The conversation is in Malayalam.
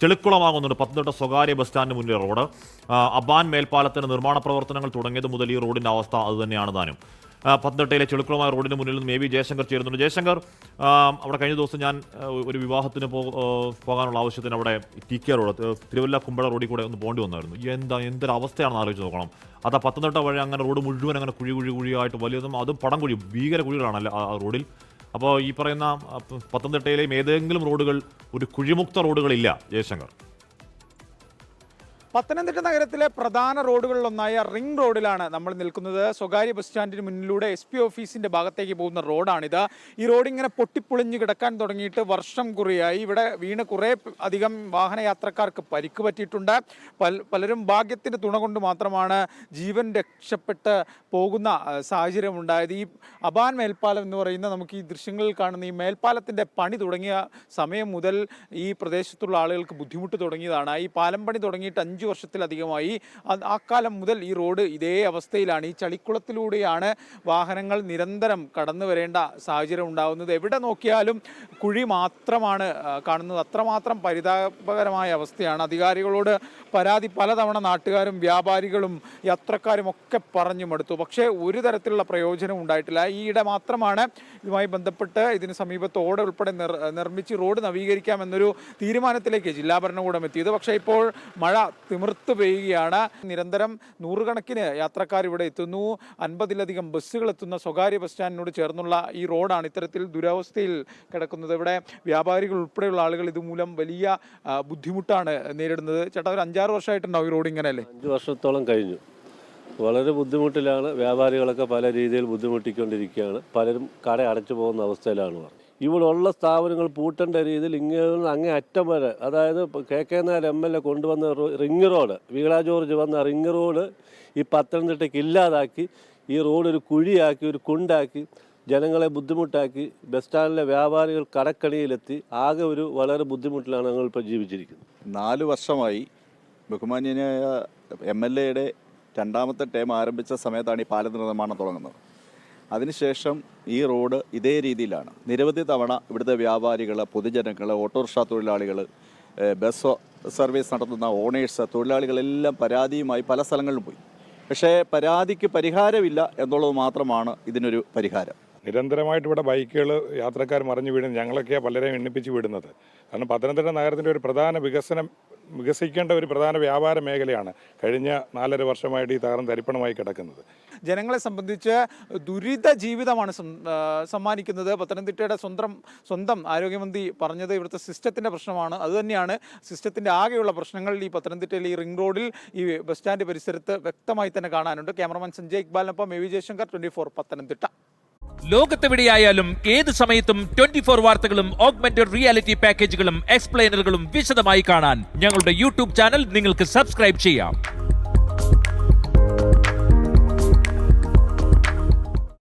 ചെളിക്കുളമാകുന്നുണ്ട് പത്തനംതിട്ട സ്വകാര്യ ബസ് സ്റ്റാൻഡിന് മുന്നിലെ റോഡ്. അബാൻ മേൽപ്പാലത്തിന് നിർമ്മാണ പ്രവർത്തനങ്ങൾ തുടങ്ങിയത് മുതൽ ഈ റോഡിൻ്റെ അവസ്ഥ അതുതന്നെയാണ് താനും. പത്തനംതിട്ടയിലെ ചെളിക്കുളമായ റോഡിന് മുന്നിൽ നിന്ന് എ വി ജയശങ്കർ ചേരുന്നുണ്ട്. ജയശങ്കർ, അവിടെ കഴിഞ്ഞ ദിവസം ഞാൻ ഒരു വിവാഹത്തിന് പോകാനുള്ള ആവശ്യത്തിന് അവിടെ T K road Thiruvalla Kumbazha റോഡിൽ കൂടെ ഒന്ന് പോകേണ്ടി വന്നായിരുന്നു. എന്തൊരു അവസ്ഥയാണെന്ന് ആലോചിച്ച് നോക്കണം. അതാ പത്തനംതിട്ട വഴി അങ്ങനെ റോഡ് മുഴുവൻ അങ്ങനെ കുഴിയായിട്ട് വലിയതും അതും പടം കുഴി ഭീകര കുഴികളാണല്ലോ ആ റോഡിൽ. അപ്പോൾ ഈ പറയുന്ന പത്തനംതിട്ടയിലെയും ഏതെങ്കിലും റോഡുകൾ ഒരു കുഴിമുക്ത റോഡുകളില്ല ജയശങ്കർ? പത്തനംതിട്ട നഗരത്തിലെ പ്രധാന റോഡുകളിലൊന്നായ റിംഗ് റോഡിലാണ് നമ്മൾ നിൽക്കുന്നത്. സ്വകാര്യ ബസ് സ്റ്റാൻഡിന് മുന്നിലൂടെ SP ഓഫീസിന്റെ ഭാഗത്തേക്ക് പോകുന്ന റോഡാണിത്. ഈ റോഡ് ഇങ്ങനെ പൊട്ടിപ്പൊളിഞ്ഞ് കിടക്കാൻ തുടങ്ങിയിട്ട് വർഷം കുറിയായി. ഇവിടെ വീണ് കുറേ അധികം വാഹനയാത്രക്കാർക്ക് പരിക്ക് പറ്റിയിട്ടുണ്ട്. പലരും ഭാഗ്യത്തിന് തുണ കൊണ്ട് മാത്രമാണ് ജീവൻ രക്ഷപ്പെട്ട് പോകുന്ന സാഹചര്യം ഉണ്ടായത്. ഈ അബാൻ മേൽപ്പാലം എന്ന് പറയുന്ന നമുക്ക് ഈ ദൃശ്യങ്ങളിൽ കാണുന്ന ഈ മേൽപ്പാലത്തിൻ്റെ പണി തുടങ്ങിയ സമയം മുതൽ ഈ പ്രദേശത്തുള്ള ആളുകൾക്ക് ബുദ്ധിമുട്ട് തുടങ്ങിയതാണ്. ഈ പാലം പണി തുടങ്ങിയിട്ട് 5 വർഷത്തിലധികമായി. ആ കാലം മുതൽ ഈ റോഡ് ഇതേ അവസ്ഥയിലാണ്. ഈ ചളിക്കുളത്തിലൂടെയാണ് വാഹനങ്ങൾ നിരന്തരം കടന്നു വരേണ്ട സാഹചര്യം ഉണ്ടാകുന്നത്. എവിടെ നോക്കിയാലും കുഴി മാത്രമാണ് കാണുന്നത്. അത്രമാത്രം പരിതാപകരമായ അവസ്ഥയാണ്. അധികാരികളോട് പരാതി പലതവണ നാട്ടുകാരും വ്യാപാരികളും യാത്രക്കാരും ഒക്കെ പറഞ്ഞു മടുത്തു. പക്ഷേ ഒരു തരത്തിലുള്ള പ്രയോജനം ഉണ്ടായിട്ടില്ല. ഈയിടെ മാത്രമാണ് ഇതുമായി ബന്ധപ്പെട്ട് ഇതിന് സമീപത്ത് ഓട ഉൾപ്പെടെ നിർമ്മിച്ച് റോഡ് നവീകരിക്കാമെന്നൊരു തീരുമാനത്തിലേക്ക് ജില്ലാ ഭരണകൂടം എത്തിയത്. പക്ഷേ ഇപ്പോൾ മഴ തിമിർത്ത് പെയ്യുകയാണ്. നിരന്തരം നൂറുകണക്കിന് യാത്രക്കാർ ഇവിടെ എത്തുന്നു. 50-ലധികം ബസ്സുകൾ എത്തുന്ന സ്വകാര്യ ബസ് സ്റ്റാൻഡിനോട് ചേർന്നുള്ള ഈ റോഡാണ് ഇത്തരത്തിൽ ദുരവസ്ഥയിൽ കിടക്കുന്നത്. ഇവിടെ വ്യാപാരികൾ ഉൾപ്പെടെയുള്ള ആളുകൾ ഇതുമൂലം വലിയ ബുദ്ധിമുട്ടാണ് നേരിടുന്നത്. ചേട്ടാ, ഒരു 5-6 വർഷമായിട്ടുണ്ടാവും ഈ റോഡ് ഇങ്ങനെയല്ലേ? 5 വർഷത്തോളം കഴിഞ്ഞു. വളരെ ബുദ്ധിമുട്ടിലാണ്. വ്യാപാരികളൊക്കെ പല രീതിയിൽ ബുദ്ധിമുട്ടിക്കൊണ്ടിരിക്കുകയാണ്. പലരും കട അടച്ചു പോകുന്ന അവസ്ഥയിലാണ്. ഇവിടെ ഉള്ള സ്ഥാപനങ്ങൾ പൂട്ടേണ്ട രീതിയിൽ അങ്ങേ അറ്റം വരെ, അതായത് KK നായർ MLA കൊണ്ടുവന്ന റിംഗ് റോഡ്, വീണ ജോർജ് വന്ന റിംഗ് റോഡ് ഈ പത്തനംതിട്ടയ്ക്ക് ഇല്ലാതാക്കി ഈ റോഡ് ഒരു കുഴിയാക്കി, ഒരു കുണ്ടാക്കി, ജനങ്ങളെ ബുദ്ധിമുട്ടാക്കി. ബസ് സ്റ്റാൻഡിലെ വ്യാപാരികൾ കടക്കണിയിലെത്തി. ആകെ ഒരു വളരെ ബുദ്ധിമുട്ടിലാണ് ഞങ്ങളിപ്പോൾ ജീവിച്ചിരിക്കുന്നത്. 4 വർഷമായി ബഹുമാന്യനായ MLA-യുടെ 2ാമത്തെ ടേം ആരംഭിച്ച സമയത്താണ് ഈ പാലത്തിൻ്റെ നിർമ്മാണം തുടങ്ങുന്നത്. അതിനുശേഷം ഈ റോഡ് ഇതേ രീതിയിലാണ്. നിരവധി തവണ ഇവിടുത്തെ വ്യാപാരികൾ, പൊതുജനങ്ങൾ, ഓട്ടോറിക്ഷ തൊഴിലാളികൾ, ബസ് സർവീസ് നടത്തുന്ന ഓണേഴ്സ്, തൊഴിലാളികളെല്ലാം പരാതിയുമായി പല സ്ഥലങ്ങളിലും പോയി. പക്ഷേ പരാതിക്ക് പരിഹാരമില്ല എന്നുള്ളത് മാത്രമാണ് ഇതിനൊരു പരിഹാരം. നിരന്തരമായിട്ട് ഇവിടെ ബൈക്കുകൾ, യാത്രക്കാർ മറിഞ്ഞു വീഴുന്നത് ഞങ്ങളൊക്കെയാണ് പലരെയും എണ്ണിപ്പിച്ച് വിടുന്നത്. കാരണം പത്തനംതിട്ട നഗരത്തിൻ്റെ ഒരു പ്രധാന വികസിക്കേണ്ട ഒരു പ്രധാന വ്യാപാര മേഖലയാണ് കഴിഞ്ഞ 4.5 വർഷമായിട്ട് ഈ തകർന്ന് തരിപ്പണമായി കിടക്കുന്നത്. ജനങ്ങളെ സംബന്ധിച്ച് ദുരിത ജീവിതമാണ് സമ്മാനിക്കുന്നത്. പത്തനംതിട്ടയുടെ സ്വന്തം ആരോഗ്യമന്ത്രി പറഞ്ഞത് ഇവിടുത്തെ സിസ്റ്റത്തിൻ്റെ പ്രശ്നമാണ്. അതുതന്നെയാണ് സിസ്റ്റത്തിൻ്റെ ആകെയുള്ള പ്രശ്നങ്ങൾ ഈ പത്തനംതിട്ടയിൽ ഈ റിംഗ് റോഡിൽ ഈ ബസ് സ്റ്റാൻഡ് പരിസരത്ത് വ്യക്തമായി തന്നെ കാണാനുണ്ട്. ക്യാമറമാൻ സഞ്ജയ് ഇക്ബാലിനൊപ്പം എ വി ജയശങ്കർ, 24 പത്തനംതിട്ട. ലോകത്തെവിടെയായാലും ഏത് സമയത്തും 24 വാർത്തകളും ഓഗ്മെന്റഡ് റിയാലിറ്റി പാക്കേജുകളും എക്സ്പ്ലെയിനറുകളും വിശദമായി കാണാൻ ഞങ്ങളുടെ YouTube ചാനൽ നിങ്ങൾക്ക് സബ്സ്ക്രൈബ് ചെയ്യാം.